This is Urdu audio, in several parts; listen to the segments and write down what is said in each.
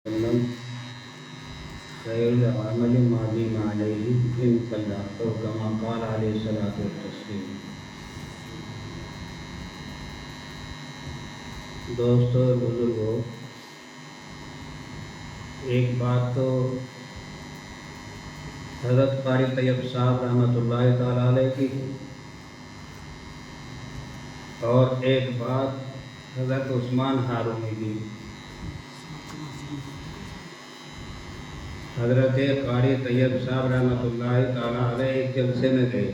وسلم خیر العمل ما دیم علیہ ان صلی تو کما قال علیہ الصلوۃ والتسلیم۔ دوستو بزرگو، ایک بات تو حضرت قاری طیب صاحب رحمۃ اللہ تعالیٰ علیہ کی، اور ایک بات حضرت عثمان ہارونی کی۔ حضرت قاری طیب صاحب رحمۃ اللہ تعالیٰ علیہ ایک جلسے میں گئے،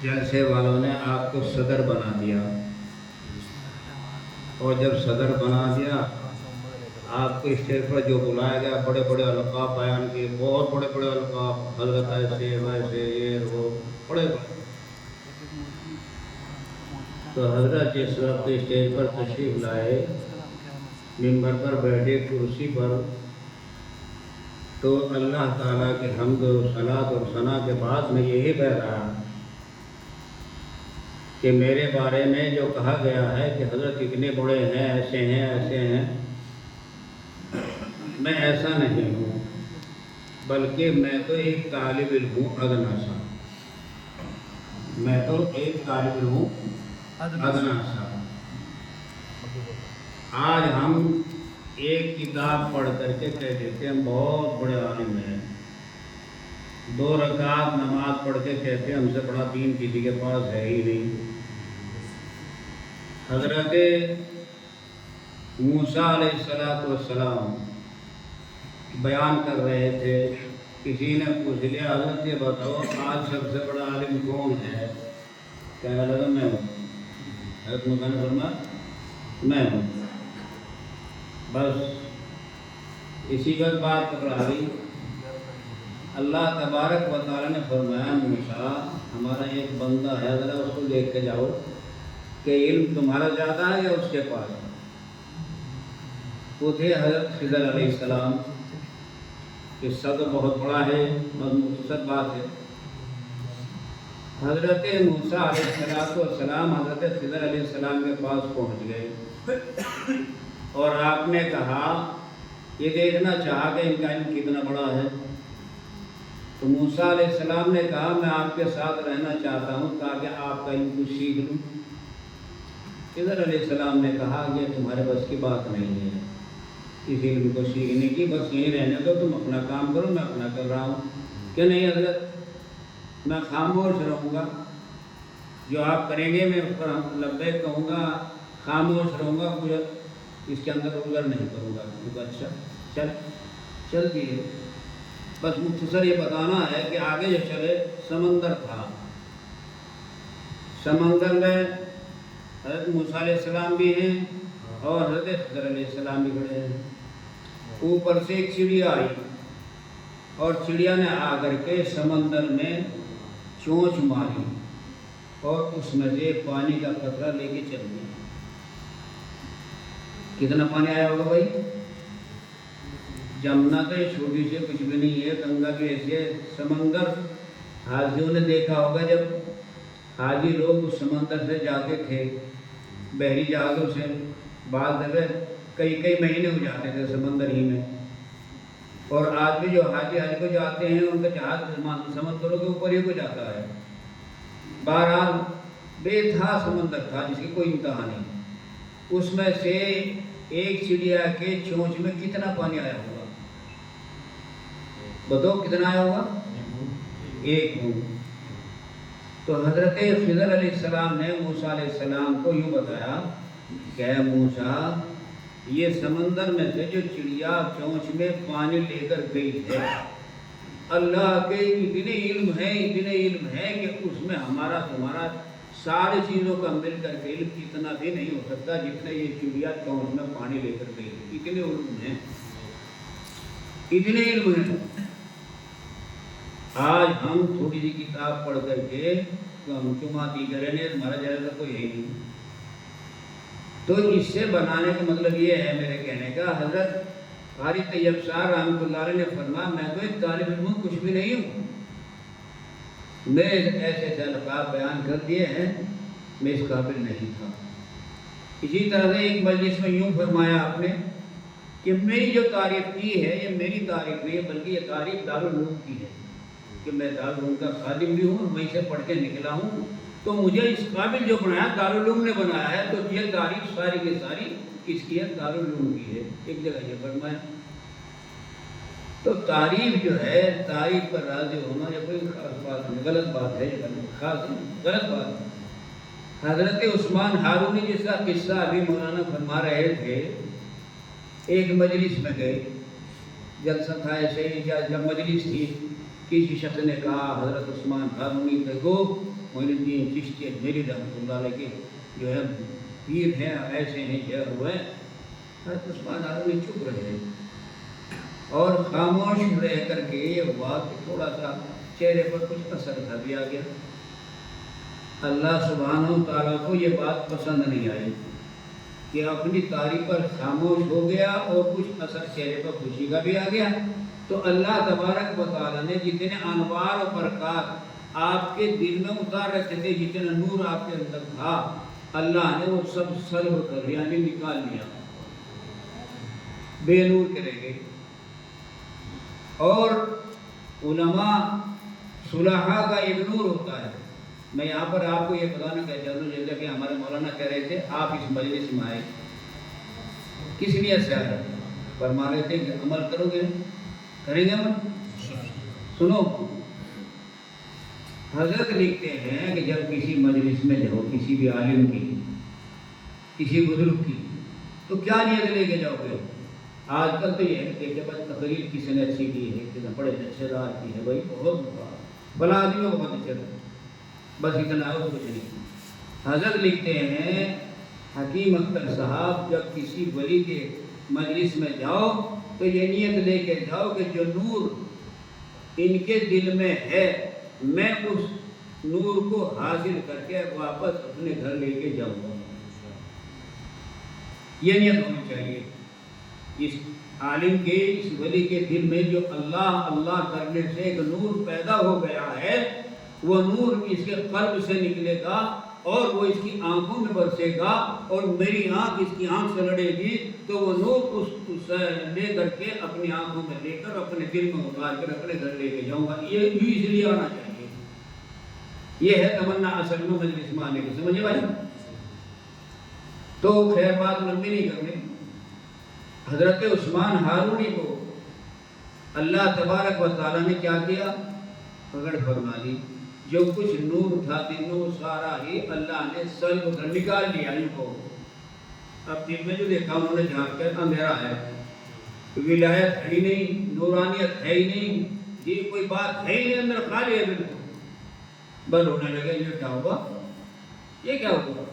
جلسے والوں نے آپ کو صدر بنا دیا، اور جب صدر بنا دیا آپ کو اسٹیج پر جو بلایا گیا، بڑے بڑے القاب بیان کیے، بہت بڑے بڑے القاب، حضرت ایسے ویسے یہ وہ بڑے بڑے۔ تو حضرت جس وقت اسٹیج پر تشریف لائے، منبر پر بیٹھے، کرسی پر، تو اللہ تعالیٰ کے حمد و صلوات اور ثنا کے بعد میں یہی کہہ رہا کہ میرے بارے میں جو کہا گیا ہے کہ حضرت اتنے بڑے ہیں، ایسے ہیں ایسے ہیں، میں ایسا نہیں ہوں، بلکہ میں تو ایک طالب علم ہوں ادنا سا، میں تو ایک طالب علم ہوں ادنا سا۔ آج ہم ایک کتاب پڑھ کر کے کہہ دیتے ہیں ہم بہت بڑے عالم ہیں، 2 رکعت نماز پڑھ کے کہتے ہیں ہم سے بڑا دین کسی کے پاس ہے ہی نہیں۔ حضرت موسیٰ علیہ السلام بیان کر رہے تھے، کسی نے پوچھ لیا حضرت یہ بتاؤ آج سب سے بڑا عالم کون ہے؟ کہنے لگا میں ہوں۔ حضرت موسیٰ نے فرمایا میں ہوں۔ بس اسی وقت بات پکڑا گئی۔ اللہ تبارک و تعالیٰ نے فرمایا موسیٰ ہمارا ایک بندہ ہے، ذرا اس کو دیکھ کے جاؤ کہ علم تمہارا زیادہ ہے یا اس کے پاس۔ وہ تھے حضرت خضر علیہ السلام، قصہ تو بہت بڑا ہے، بس مختصر بات ہے۔ حضرت موسیٰ علیہ السلام حضرت خضر علیہ السلام کے پاس پہنچ گئے، اور آپ نے کہا یہ دیکھنا چاہا کہ ان کا علم کتنا بڑا ہے۔ تو موسیٰ علیہ السلام نے کہا میں آپ کے ساتھ رہنا چاہتا ہوں تاکہ آپ کا علم کچھ سیکھ لوں۔ خضر علیہ السلام نے کہا یہ تمہارے بس کی بات نہیں ہے اس علم کو سیکھنے کی، بس یہیں رہنے دو، تم اپنا کام کرو، میں اپنا کر رہا ہوں۔ کہ نہیں حضرت میں خاموش رہوں گا، جو آپ کریں گے میں اس پر لبیک کہوں گا، خاموش رہوں گا، مجھے اس کے اندر ادھر نہیں کروں گا۔ اچھا چل دیے۔ بس مختصر یہ بتانا ہے کہ آگے جو چلے سمندر تھا، سمندر میں حضرت موسیٰ علیہ السلام بھی ہیں اور حضرت خضر علیہ السلام بھی کھڑے ہیں۔ اوپر سے ایک چڑیا آئی، اور چڑیا نے آ کر کے سمندر میں چونچ ماری، اور اس میں سے پانی کا قطرہ لے کے چل گئی۔ کتنا پانی آیا ہوگا بھائی؟ جمنا تو یہ چھوٹی سی کچھ بھی نہیں ہے، گنگا کی ایسی ہے۔ سمندر حاجیوں نے دیکھا ہوگا، جب حاجی لوگ اس سمندر سے جاتے تھے بحری جہازوں سے، بعض جگہ کئی مہینے ہو جاتے تھے سمندر ہی میں، اور آج بھی جو حاجی حج کو جاتے ہیں ان کا جہاز سمندروں کے اوپر ہی کو جاتا ہے۔ بہرحال بے تھا سمندر تھا جس کی کوئی انتہا نہیں۔ اس میں سے ایک چڑیا کے چونچ میں کتنا پانی آیا ہوگا؟ بتاؤ کتنا آیا ہوگا؟ 1 منٹ۔ تو حضرت خضر علیہ السلام نے موسیٰ علیہ السلام کو یوں بتایا کہ اے موسیٰ یہ سمندر میں سے جو چڑیا چونچ میں پانی لے کر گئی ہے، اللہ کے اتنے علم ہے کہ اس میں ہمارا تمہارا ساری چیزوں کا مل کر کے علم اتنا بھی نہیں ہو سکتا جتنا یہ چڑیا چونچ میں پانی لے کر گئی۔ اتنے علم ہیں، اتنے علم ہیں۔ آج ہم تھوڑی سی کتاب پڑھ کر کے ہم چماتی کریں گے، ہمارا جیسا کوئی ہے نہیں۔ تو اس سے بنانے کا مطلب یہ ہے میرے کہنے کا، حضرت قاری طیب صاحب رحمۃ اللہ علیہ نے فرمایا میں تو ایک طالب علم ہوں، کچھ بھی نہیں ہوں، میں ایسے القاب بیان کر دیے ہیں، میں اس قابل نہیں تھا۔ اسی طرح سے ایک مجلس میں یوں فرمایا آپ نے کہ میری جو تعریف کی ہے یہ میری تعریف نہیں ہے، بلکہ یہ تعریف دارالعلوم کی ہے کہ میں دارالعلوم کا خادم بھی ہوں، وہیں سے پڑھ کے نکلا ہوں، تو مجھے اس قابل جو بنایا دارالعلوم نے بنایا ہے، تو یہ تعریف ساری کی ساری اس کی ہے دارالعلوم کی ہے۔ ایک جگہ یہ فرمایا۔ تو تعریف جو ہے، تعریف پر راضی ہونا یہ کوئی خاص بات نہیں، غلط بات ہے، یہ خاص غلط بات ہے۔ حضرت عثمان ہارونی جس کا قصہ ابھی مولانا فرما رہے تھے، ایک مجلس میں گئے، جلسہ تھا ایسے ہی، جب مجلس تھی کسی شخص نے کہا حضرت عثمان ہارونی کو معین الدین چشتی اجمیری رحمۃ اللہ علیہ کے جو ہے پیر ہیں، ایسے ہیں، یہ ہوئے۔ حضرت عثمان ہارونی چپ رہے اور خاموش رہ کر کے یہ ہوا کہ تھوڑا سا چہرے پر کچھ اثر تھا بھی آ گیا۔ اللہ سبحانہ و تعالیٰ کو یہ بات پسند نہیں آئی کہ اپنی تعریف پر خاموش ہو گیا اور کچھ اثر چہرے پر خوشی کا بھی آ گیا۔ تو اللہ تبارک و تعالیٰ نے جتنے انوار و برکات آپ کے دل میں اتار رکھے تھے، جتنا نور آپ کے اندر تھا، اللہ نے وہ سب سلب کر یعنی نکال لیا، بے نور کے رہ گئے۔ اور علماء صلحاء کا ایک نور ہوتا ہے۔ میں یہاں پر آپ کو یہ بتانا چاہتا ہوں، جیسا کہ ہمارے مولانا کہہ رہے تھے آپ اس مجلس میں آئے کس نیت سے آئے؟ فرما رہے تھے کہ عمل کرو گے، کریں گے عمل؟ سنو، حضرت لکھتے ہیں کہ جب کسی مجلس میں جاؤ، کسی بھی عالم کی، کسی بزرگ کی، تو کیا نیت لے کے جاؤ گے؟ آج کل تو یہ ہے کہ دیکھیں بس تقریر کسی نے اچھی کی ہے، کسی نے بڑے اچھے دار کی ہے، بھائی بہت بلا آدمی کو بہت اچھے دار، بس اتنا اور کچھ نہیں۔ حضرت لکھتے ہیں حکیم اختر صاحب جب کسی ولی کے مجلس میں جاؤ تو یہ نیت لے کے جاؤ کہ جو نور ان کے دل میں ہے میں اس نور کو حاصل کر کے واپس اپنے گھر لے کے جاؤں گا۔ یہ نیت ہونی چاہیے اس عالم کے، اس ولی کے دل میں جو اللہ اللہ کرنے سے ایک نور پیدا ہو گیا ہے، وہ نور اس کے قلب سے نکلے گا اور وہ اس کی آنکھوں میں برسے گا، اور میری آنکھ اس کی آنکھ سے لڑے گی تو وہ نور اس لے کر کے اپنی آنکھوں میں لے کر اپنے دل میں اتار کر اپنے گھر لے کے جاؤں گا۔ یہ اس لیے آنا چاہیے، یہ ہے تمنا اصل میں مجلس میں آنے کی، سمجھے بھائی؟ تو خیر بات لمبی نہیں کرنی، حضرت عثمان ہارونی کو اللہ تبارک و تعالیٰ نے کیا کیا؟ پکڑ فرما دی، جو کچھ نور تھا دل میں سارا ہی اللہ نے سلب کر نکال لیا ان کو۔ اب دل میں جو دیکھا انہوں نے جھانک کر اندھیرا ہے، ولایت ہے ہی نہیں، نورانیت ہے ہی نہیں، یہ کوئی بات ہے ہی نہیں، اندر خالی ہے بالکل۔ بل ہونے لگے یہ کیا ہوا، یہ کیا ہوا؟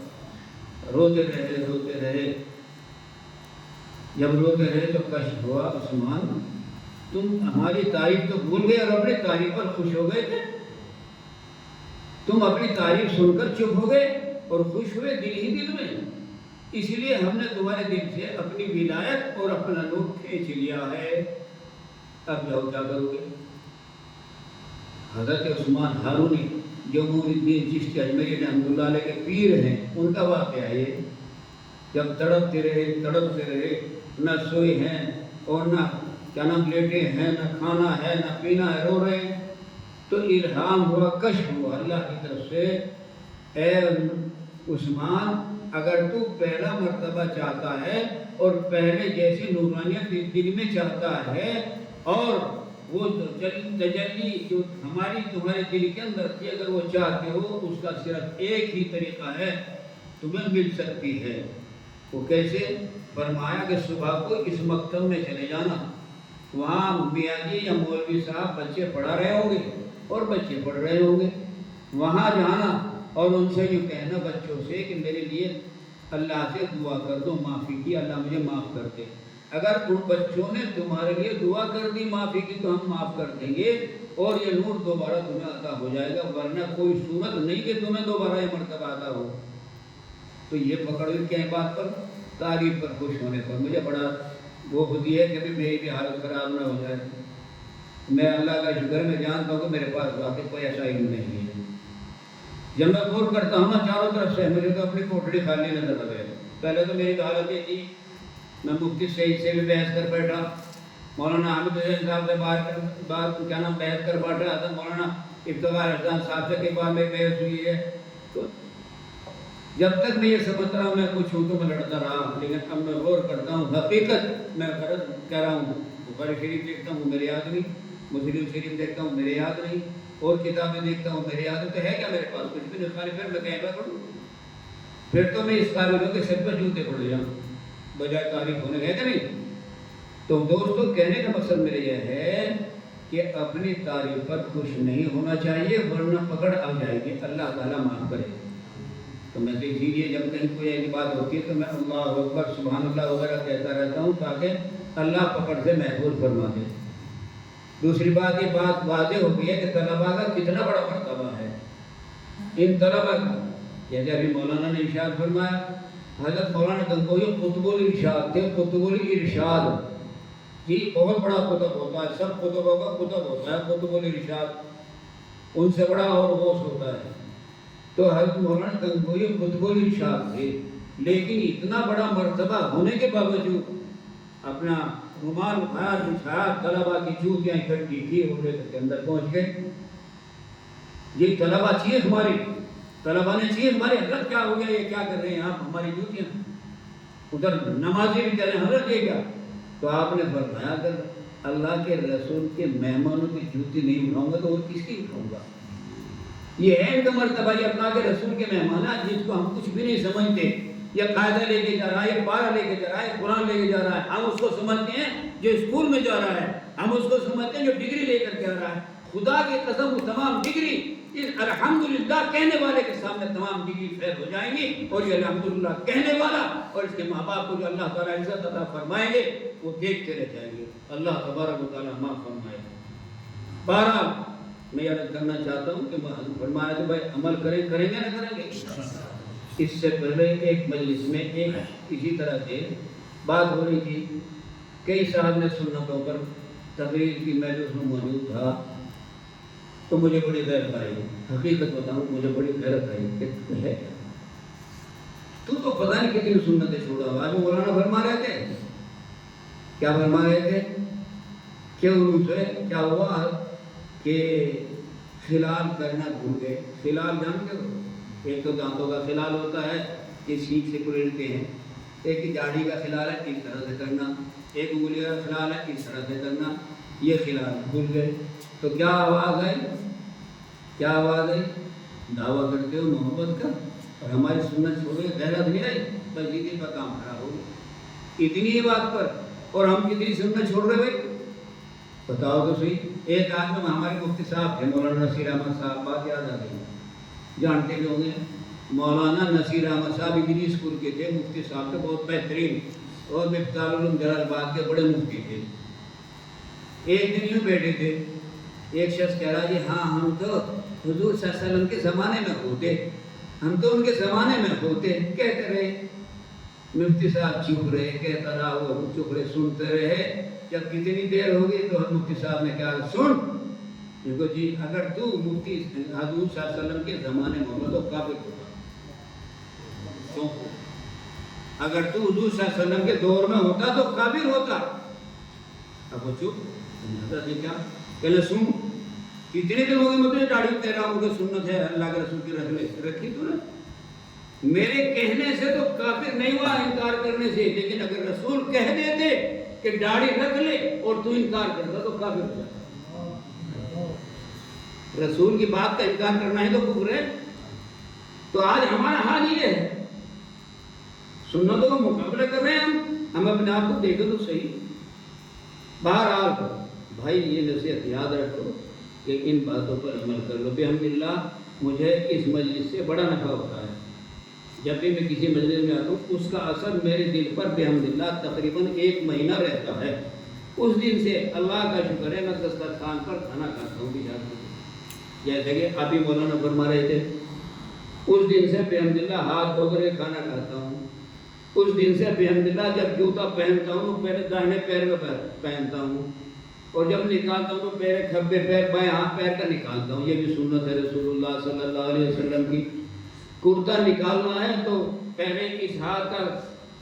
روتے رہے، جب روتے رہے تو کشف ہوا، عثمان تم ہماری تعریف تو بھول گئے اور اپنی تعریف پر خوش ہو گئے تھے، تم اپنی تعریف سن کر چپ ہو گئے اور خوش ہوئے دل ہی دل میں، اس لیے ہم نے تمہارے دل سے اپنی ولایت اور اپنا نور کھینچ لیا ہے، اب جاؤ کیا کرو گے؟ حضرت عثمان ہارونی جو معین الدین چشتی اجمیری رحمۃ اللہ علیہ کے پیر ہیں، ان کا واقعہ ہے، جب تڑپتے رہے، نہ سوئے ہیں اور نہ کیا نام لیٹے ہیں، نہ کھانا ہے نہ پینا ہے، رو رہے ہیں، تو الہام ہوا، کشف ہوا اللہ کی طرف سے، اے عثمان اگر تو پہلا مرتبہ چاہتا ہے اور پہلے جیسی نورانیت دل میں چاہتا ہے اور وہ تجلی جو ہماری تمہارے دل کے اندر تھی، اگر وہ چاہتے ہو اس کا صرف ایک ہی طریقہ ہے، تمہیں مل سکتی ہے۔ وہ کیسے؟ فرمایا کہ صبح کو اس مکتب میں چلے جانا، وہاں میاں جی یا مولوی صاحب بچے پڑھا رہے ہوں گے اور بچے پڑھ رہے ہوں گے، وہاں جانا اور ان سے یہ کہنا بچوں سے کہ میرے لیے اللہ سے دعا کر دو معافی کی، اللہ مجھے معاف کر دے۔ اگر ان بچوں نے تمہارے لیے دعا کر دی معافی کی تو ہم معاف کر دیں گے اور یہ نور دوبارہ تمہیں عطا ہو جائے گا، ورنہ کوئی صورت نہیں کہ تمہیں دوبارہ یہ مرتبہ عطا ہو۔ تو یہ پکڑ ہوئی کہیں بات پر، تعریف پر خوش ہونے پر۔ مجھے بڑا وہ ہوتی ہے کہ میری بھی حالت خراب نہ ہو جائے، میں اللہ کا شکر میں جانتا ہوں کہ میرے پاس واقعی کوئی ایسا علم نہیں ہے۔ جب میں غور کرتا ہوں نا چاروں طرف سے، مجھے تو اپنی کوٹڑی خالی نظر آ گئی۔ پہلے تو میری حالت یہ تھی میں مفتی سعید سے بھی بحث کر بیٹھا، مولانا حامد حسین صاحب سے بات کیا نام بحث کر بیٹھا تھا، مولانا افتخار احسان صاحب سے کئی بار میں بحث ہوئی ہے. تو جب تک میں یہ سمجھتا رہا میں کچھ ہوں تو میں لڑتا رہا، لیکن اب میں غور کرتا ہوں حقیقت میں کہہ رہا ہوں. بخاری شریف دیکھتا ہوں میرے یاد نہیں، مسلم شریف دیکھتا ہوں میرے یاد نہیں، اور کتابیں دیکھتا ہوں میرے یاد تو ہے کیا میرے پاس کچھ بھی نہیں. پھر میں کہیں گا کروں، پھر تو میں اس قابل ہوں کہ سب پہ جوتے پڑ جاؤں بجائے تعریف ہونے گئے کہ نہیں. تو دوستو کہنے کا مقصد میرا یہ ہے کہ اپنی تعریف پر خوش نہیں ہونا چاہیے، ورنہ پکڑ آ جائے گی. اللہ تعالیٰ معاف کرے. تو میں تو اسی لیے جب کہیں کوئی ایسی بات ہوتی ہے تو میں اللہ اکبر سبحان اللہ وغیرہ کہتا رہتا ہوں تاکہ اللہ پکڑ سے محفوظ فرما دے. دوسری بات یہ بات واضح ہو گئی ہے کہ طلباء کا کتنا بڑا مرتبہ ہے. ان طلباء کا جیسے ابھی مولانا نے ارشاد فرمایا، حضرت مولانا گنگوہی قطب الارشاد تھے. قطب الارشاد یہ بہت بڑا قطب ہوتا ہے، سب قطبوں کا قطب ہوتا ہے قطب الارشاد، ان سے بڑا اور غوث ہوتا ہے. تو حضرت مولانا گنگوہی قطب الارشاد تھے، لیکن اتنا بڑا مرتبہ ہونے کے باوجود اپنا رومال اٹھایا بچھایا، طلباء کی جوتیاں اکٹھی کی اور لے کر کے اندر پہنچ گئے. یہ طلباء چاہیے ہماری، طلباء نے چاہیے ہمارے حضرت کیا ہو گیا، یہ کیا کر رہے ہیں آپ ہماری جوتیاں. ادھر نمازی بھی کہہ رہے ہیں حضرت یہ کیا. تو آپ نے فرمایا اگر اللہ کے رسول کے مہمانوں کی جوتی نہیں اٹھاؤں گا تو اور کس کی اٹھاؤں گا. یہ ہے ان کا مرتبہ، یہ اپنا کے رسول کے مہمان ہیں جس کو ہم کچھ بھی نہیں سمجھتے. یہ قاعدہ لے کے جا رہا ہے، یہ پارہ لے کے جا رہا ہے، قرآن لے کے جا رہا ہے، ہم اس کو سمجھتے ہیں جو اسکول میں جا رہا ہے، ہم اس کو سمجھتے ہیں جو ڈگری لے کر کے آ رہا ہے. خدا کی قسم وہ تمام ڈگری اس الحمدللہ کہنے والے کے سامنے تمام ڈگری فیل ہو جائیں گی، اور یہ الحمدللہ کہنے والا اور اس کے ماں باپ کو جو اللہ تعالیٰ عزت عطا فرمائیں گے وہ دیکھتے رہ جائیں گے. اللہ تبارک و تعالیٰ معاف فرمائے. بہرحال میں عرض کرنا چاہتا ہوں کہ فرمایا کہ بھائی عمل کریں گے نہ کریں گے. اس سے پہلے ایک مجلس میں ایک اسی طرح سے بات ہو رہی تھی، کئی صاحب نے سنتوں پر تقریر کی، میں جو اس میں موجود تھا تو مجھے بڑی غیرت آئی. حقیقت بتاؤں مجھے بڑی غیرت آئی کہ ہے تو پتہ نہیں کتنی سنتیں چھوڑا. آج مولانا فرما رہے تھے، کیا فرما رہے تھے کہ ان سے کیا ہوا کہ خلال کرنا بھول گئے. خلال جانتے ہو، ایک تو دانتوں کا خلال ہوتا ہے کہ سیخ سے کریدتے ہیں، ایک جاڑی کا خلال ہے اس طرح سے کرنا، ایک انگلی کا خلال ہے اس طرح سے کرنا. یہ خلال بھول گئے تو کیا آواز آئی، کیا آواز آئی، دعویٰ کرتے ہو محبت کا اور ہماری سنت چھوڑے غیرت نہیں آئی، بس دیدی کا کام خراب ہو گیا. اتنی ہی بات پر اور ہم کتنی سنت چھوڑ رہے بھائی بتاؤ تو صحیح. ایک آدمی ہمارے مفتی صاحب تھے مولانا نصیر احمد صاحب، بات یاد آ گئی، جانتے بھی ہوں گے. مولانا نصیر احمد صاحب انگلش اسکول کے تھے، مفتی صاحب تھے بہت بہترین اور مفتاح العلوم جلال آباد کے بڑے مفتی تھے. ایک دن یوں بیٹھے تھے، ایک شخص کہہ رہا جی ہاں ہم تو حضور صلی اللہ علیہ وسلم کے زمانے میں ہوتے، ہم تو ان کے زمانے میں ہوتے. کہتے رہے، مفتی صاحب چپ رہے، کہتا رہا وہ چپ رہے، سنتے رہے. جب کتنی دیر ہو گئی تو مفتی صاحب نے کہا سن، دیکھو جی اگر تو مفتی حضور صلی اللہ علیہ وسلم کے زمانے میں ہوگا تو کافر ہوگا. کیوں؟ اگر تو حضور صلی اللہ علیہ وسلم کے دور میں ہوتا تو کافر ہوتا. اب وہ چپ کیا پہلے سن. کتنے دن ہو گئے مجھے داڑھی تیرا ہو گئے، سنت ہے اللہ کے رسول کی رکھ لے رکھی تو نے. میرے کہنے سے تو کافر نہیں ہوا انکار کرنے سے، لیکن اگر رسول کہہ دیتے کہ داڑھی رکھ لے اور تو انکار کرتا تو کافر ہو جاتا. رسول کی بات کا انکار کرنا ہے تو کفر ہے. تو آج ہمارا حال یہ ہے، سنتوں کا مقابلہ کر رہے ہیں ہم اپنے آپ کو دیکھیں تو صحیح. بہرحال بھائی یہ نصیحت یاد رکھو کہ ان باتوں پر عمل کر لو. بحمداللہ مجھے اس مجلس سے بڑا نفع ہوتا ہے. جب بھی میں کسی مجلس میں آتا ہوں اس کا اثر میرے دل پر بحمداللہ تقریباً 1 مہینہ رہتا ہے. اس دن سے اللہ کا شکر ہے میں دسترخوان پر کھانا کھاتا ہوں بجاتا ہوں. جیسے کہ ابھی مولانا فرما رہے تھے، اس دن سے بحمداللہ ہاتھ دھو کر کھانا کھاتا ہوں. اس دن سے بحمداللہ جب جوتا پہنتا ہوں تو پہلے داہنے پیر میں پہنتا ہوں، اور جب نکالتا ہوں تو پیر کھبے پیر بائیں ہاتھ پیر کا نکالتا ہوں. یہ بھی سنت ہے رسول اللہ صلی اللہ علیہ وسلم کی. کرتا نکالنا ہے تو پہلے اس ہاتھ کا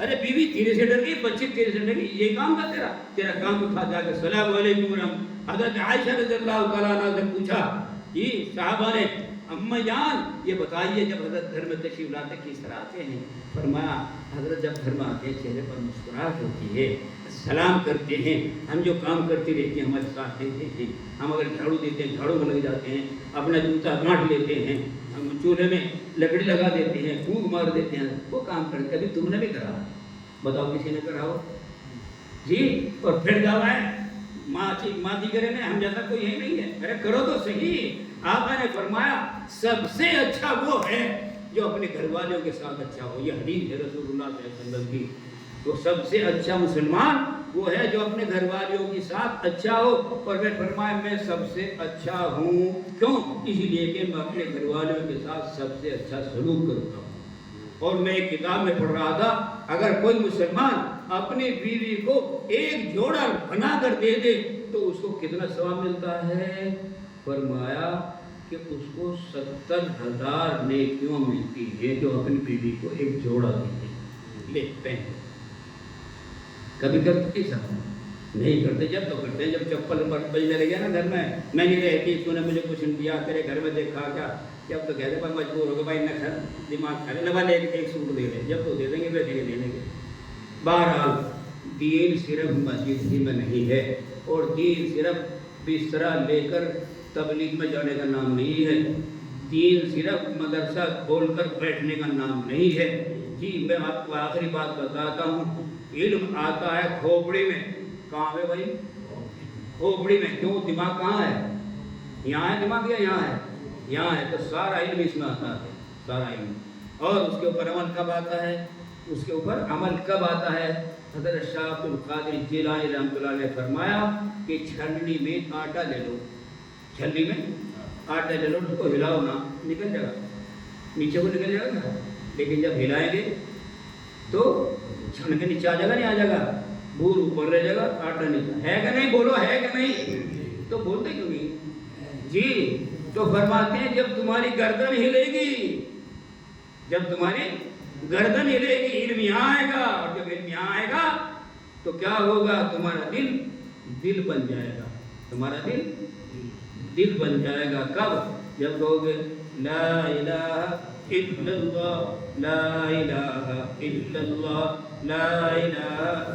ارے بیوی تیرے سے ڈر گئی، بچے تیرے سے ڈر گئی، یہ کام تھا تیرا کام تو تھا جا کے السلام علیکم ورحمۃ۔ حضرت عائشہ رضی اللہ تعالیٰ عنہ سے پوچھا، جی صحابہ نے، اما جان یہ بتائیے جب حضرت گھر میں تشریف لاتے کس طرح آتے ہیں؟ فرمایا حضرت جب گھر میں آتے ہیں چہرے پر مسکراہٹ ہوتی ہے، سلام کرتے ہیں، ہم جو کام کرتے رہتے ہیں ہمارے ساتھ دیتے ہیں، ہم اگر جھاڑو دیتے ہیں جھاڑو میں لگ جاتے ہیں، اپنا جوتا گانٹھ لیتے ہیں، ہم چولہے میں لکڑی لگا دیتے ہیں، پھونک مار دیتے ہیں، وہ کام کرتے کبھی تم نے بھی کرا؟ بتاؤ کسی نے کرا ہو جی؟ اور پھر دعویٰ ہے ماں دیگرے نے، ہم جیسا کوئی ہے نہیں ہے، ارے کرو تو صحیح۔ آقا نے فرمایا سب سے اچھا وہ ہے جو اپنے گھر والوں کے ساتھ اچھا ہو، یہ حدیث ہے رسول اللہ صلی اللہ علیہ وسلم کی۔ تو سب سے اچھا مسلمان وہ ہے جو اپنے گھر والوں کے ساتھ اچھا ہو، اور میں فرمایا میں سب سے اچھا ہوں، کیوں؟ اس لیے کہ میں اپنے گھر والوں کے ساتھ سب سے اچھا سلوک کرتا ہوں۔ اور میں ایک کتاب میں پڑھ رہا تھا، اگر کوئی مسلمان اپنی بیوی کو ایک جوڑا بنا کر دے دے تو اس کو کتنا ثواب ملتا ہے؟ فرمایا کہ اس کو 70,000 نیکیوں ملتی ہے جو اپنی بیوی کو ایک جوڑا دیتے لیتے ہیں۔ کبھی کرتے صاحب نہیں کرتے، جب تو کرتے ہیں جب چپل بجنے لگے نا گھر میں نہیں رہتی، تو نے مجھے کچھ نہیں دیا، تیرے گھر میں دیکھا کیا، جب تو کہتے پر مجبور ہو گئے بھائی نہ دماغ کھا لے والے ایک سوٹ دے دیں، جب تو دے دیں گے ویسے نہیں دیں گے۔ بہرحال دین صرف مسجد ہی میں نہیں ہے، اور دین صرف بسترا لے کر تبلیغ میں جانے کا نام نہیں ہے، دین صرف مدرسہ کھول کر بیٹھنے کا نام نہیں ہے۔ جی میں آپ کو آخری بات بتاتا ہوں، علم آتا ہے کھوپڑی میں، کہاں ہے بھائی؟ کھوپڑی میں، کیوں؟ دماغ کہاں ہے؟ یہاں ہے دماغ یا یہاں ہے؟ یہاں ہے، تو سارا علم اس میں آتا ہے، سارا علم۔ اور اس کے اوپر عمل کب آتا ہے؟ اس کے اوپر عمل کب آتا ہے؟ حضرت شاہ عبد القادر جیلانی رحمۃ اللہ نے فرمایا کہ چھلنی میں آٹا لے لو، چھلنی میں آٹا لے لو، اس کو ہلاؤ نا، نکل جائے گا، نیچے کو نکل جائے گا، لیکن جب ہلائیں گے تو چھن کے نیچے آ جائے گا، نہیں آ جائے گا، بھور اوپر رہ جائے گا، آٹا نیچے ہے کہ نہیں؟ بولو ہے کہ نہیں؟ تو بولتے کیوں نہیں جی؟ تو فرماتے ہیں جب تمہاری گردن ہلے گی، جب تمہاری گردن ہلے گی، علم یہاں آئے گا، اور جب علم یہاں آئے گا تو کیا ہوگا؟ تمہارا دل بن جائے گا، تمہارا دل بن جائے گا۔ کب؟ جب کہو گے لا الہ الا اللہ، لا الہ الا اللہ، لا الہ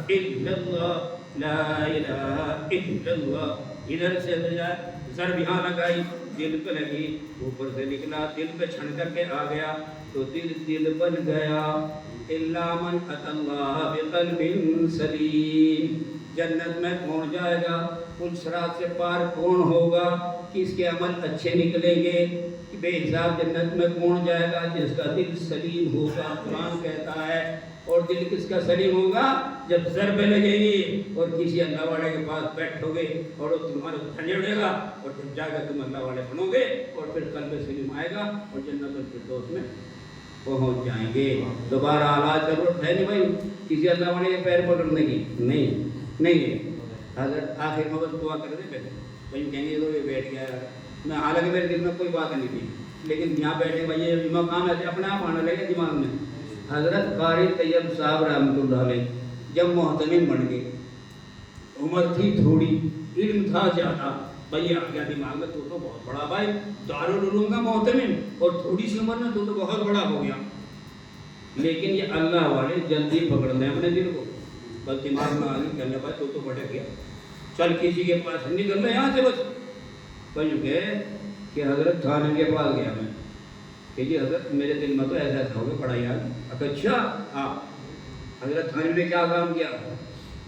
الا اللہ، لا الہ الا اللہ۔ ادھر سے ضرب یہاں لگائی، دل پہ لگی، اوپر سے نکلا، دل پہ چھن کر کے آ گیا تو دل بن گیا۔ الا من اتى اللہ بقلب سلیم، جنت میں کون جائے گا؟ پل صراط سے پار کون ہوگا؟ کس کے عمل اچھے نکلیں گے؟ بے حساب جنت میں کون جائے گا؟ جس کا دل سلیم ہوگا، قرآن کہتا ہے۔ اور دل کس کا سلیم ہوگا؟ جب ضربیں لگیں گی اور کسی اللہ والے کے پاس بیٹھو گے اور وہ تمہارے جھنجھوڑے گا، اور جب جا کر تم اللہ والے بنو گے اور پھر قلب سلیم آئے گا اور جنت الفردوس میں پہنچ جائیں گے۔ دوبارہ آواز ضرورت ہے نہیں بھائی کسی اللہ والے کے پیر پکڑنے کی، نہیں ہے۔ حضرت آخر میں بس دعا کر دے بیٹھے، بھائی کہیں گے تو یہ بیٹھ گیا، میں حالانکہ میرے دل میں کوئی بات نہیں تھی، لیکن یہاں بیٹھے بھائی مقام ایسے اپنے آپ آنے لگے دماغ میں۔ حضرت قاری طیب صاحب رحمۃ اللہ علیہ جب محتمم بن گئے، عمر تھی تھوڑی، علم تھا زیادہ، بھائی آ گیا دماغ میں، تو بہت بڑا بھائی دارالعلوم کا محتمم، اور تھوڑی سی عمر میں تو بہت بڑا ہو گیا۔ لیکن یہ اللہ والے جلدی پکڑ لیں اپنے دل کو، بس دماغ میں آگے کرنے پائے تو بڑھ گیا، چل کسی کے پاس نکل رہے یہاں سے بس کہ حضرت تھانے کے پاس گیا میں کہ جی حضرت میرے دل میں تو ایسا ایسا ہو گیا پڑھائی آ اچھا ہاں حضرت تھانے میں کیا کام کیا؟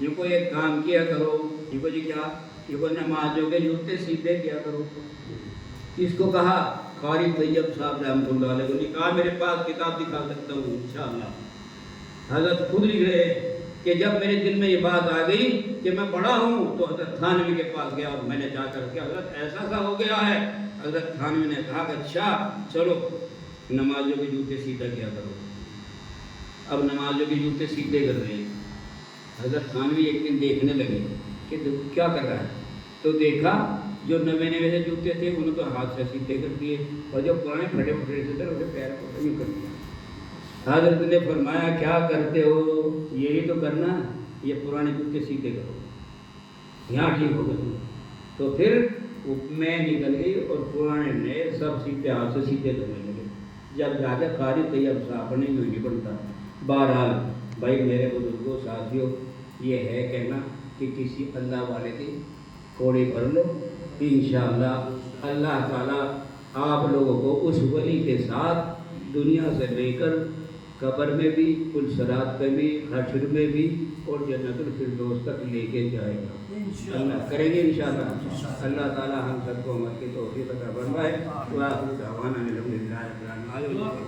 یہ کو ایک کام کیا کرو، یہ کو جی کیا؟ یہ کو نمازوں کے جوتے سیدھے کیا کرو۔ اس کو کہا قاری طیب صاحب رحمۃ اللہ علیہ کو، کہا میرے پاس کتاب دکھا سکتا ہوں انشاءاللہ۔ حضرت خود لکھ رہے کہ جب میرے دل میں یہ بات آ گئی کہ میں بڑا ہوں تو حضرت تھانوی کے پاس گیا اور میں نے جا کر کے حضرت ایسا سا ہو گیا ہے۔ حضرت تھانوی نے کہا کہ اچھا چلو نمازوں کے جوتے سیدھا کیا کرو۔ اب نمازوں کے جوتے سیدھے کر رہے ہیں۔ حضرت تھانوی ایک دن دیکھنے لگے کہ کیا کر رہا ہے، تو دیکھا جو نوے سے جوتے تھے انہوں تو ہاتھ سے سیدھے کر دیے، اور جو پرانے پھٹے تھے اسے پیر کو یوں کر دیا۔ حضرت نے فرمایا کیا کرتے ہو؟ یہی تو کرنا، یہ پرانے کتے سیدھے کرو، یہاں ٹھیک ہو گئے۔ تو پھر میں نکل گئی اور پرانے نئے سب سیدھے ہاتھ سے سیدھے کرنے لگے۔ جب جا کے قاری طیب صاحب نے یوں نہیں بنتا۔ بہرحال بھائی میرے بزرگوں ساتھیوں، یہ ہے کہنا کہ کسی اللہ والے کی کوڑی بھر لو، انشاءاللہ اللہ تعالیٰ آپ لوگوں کو اس ولی کے ساتھ دنیا سے لے کر قبر میں بھی، پلسرات میں بھی، حشر میں بھی اور جنت الفردوس تک لے کے جائے گا۔ اللہ کریں گے انشاءاللہ۔ اللہ تعالیٰ ہم سب کو عمل کی توفیق عطا فرمائے۔ وآخر دعوانا الحمدللہ رب العالمین۔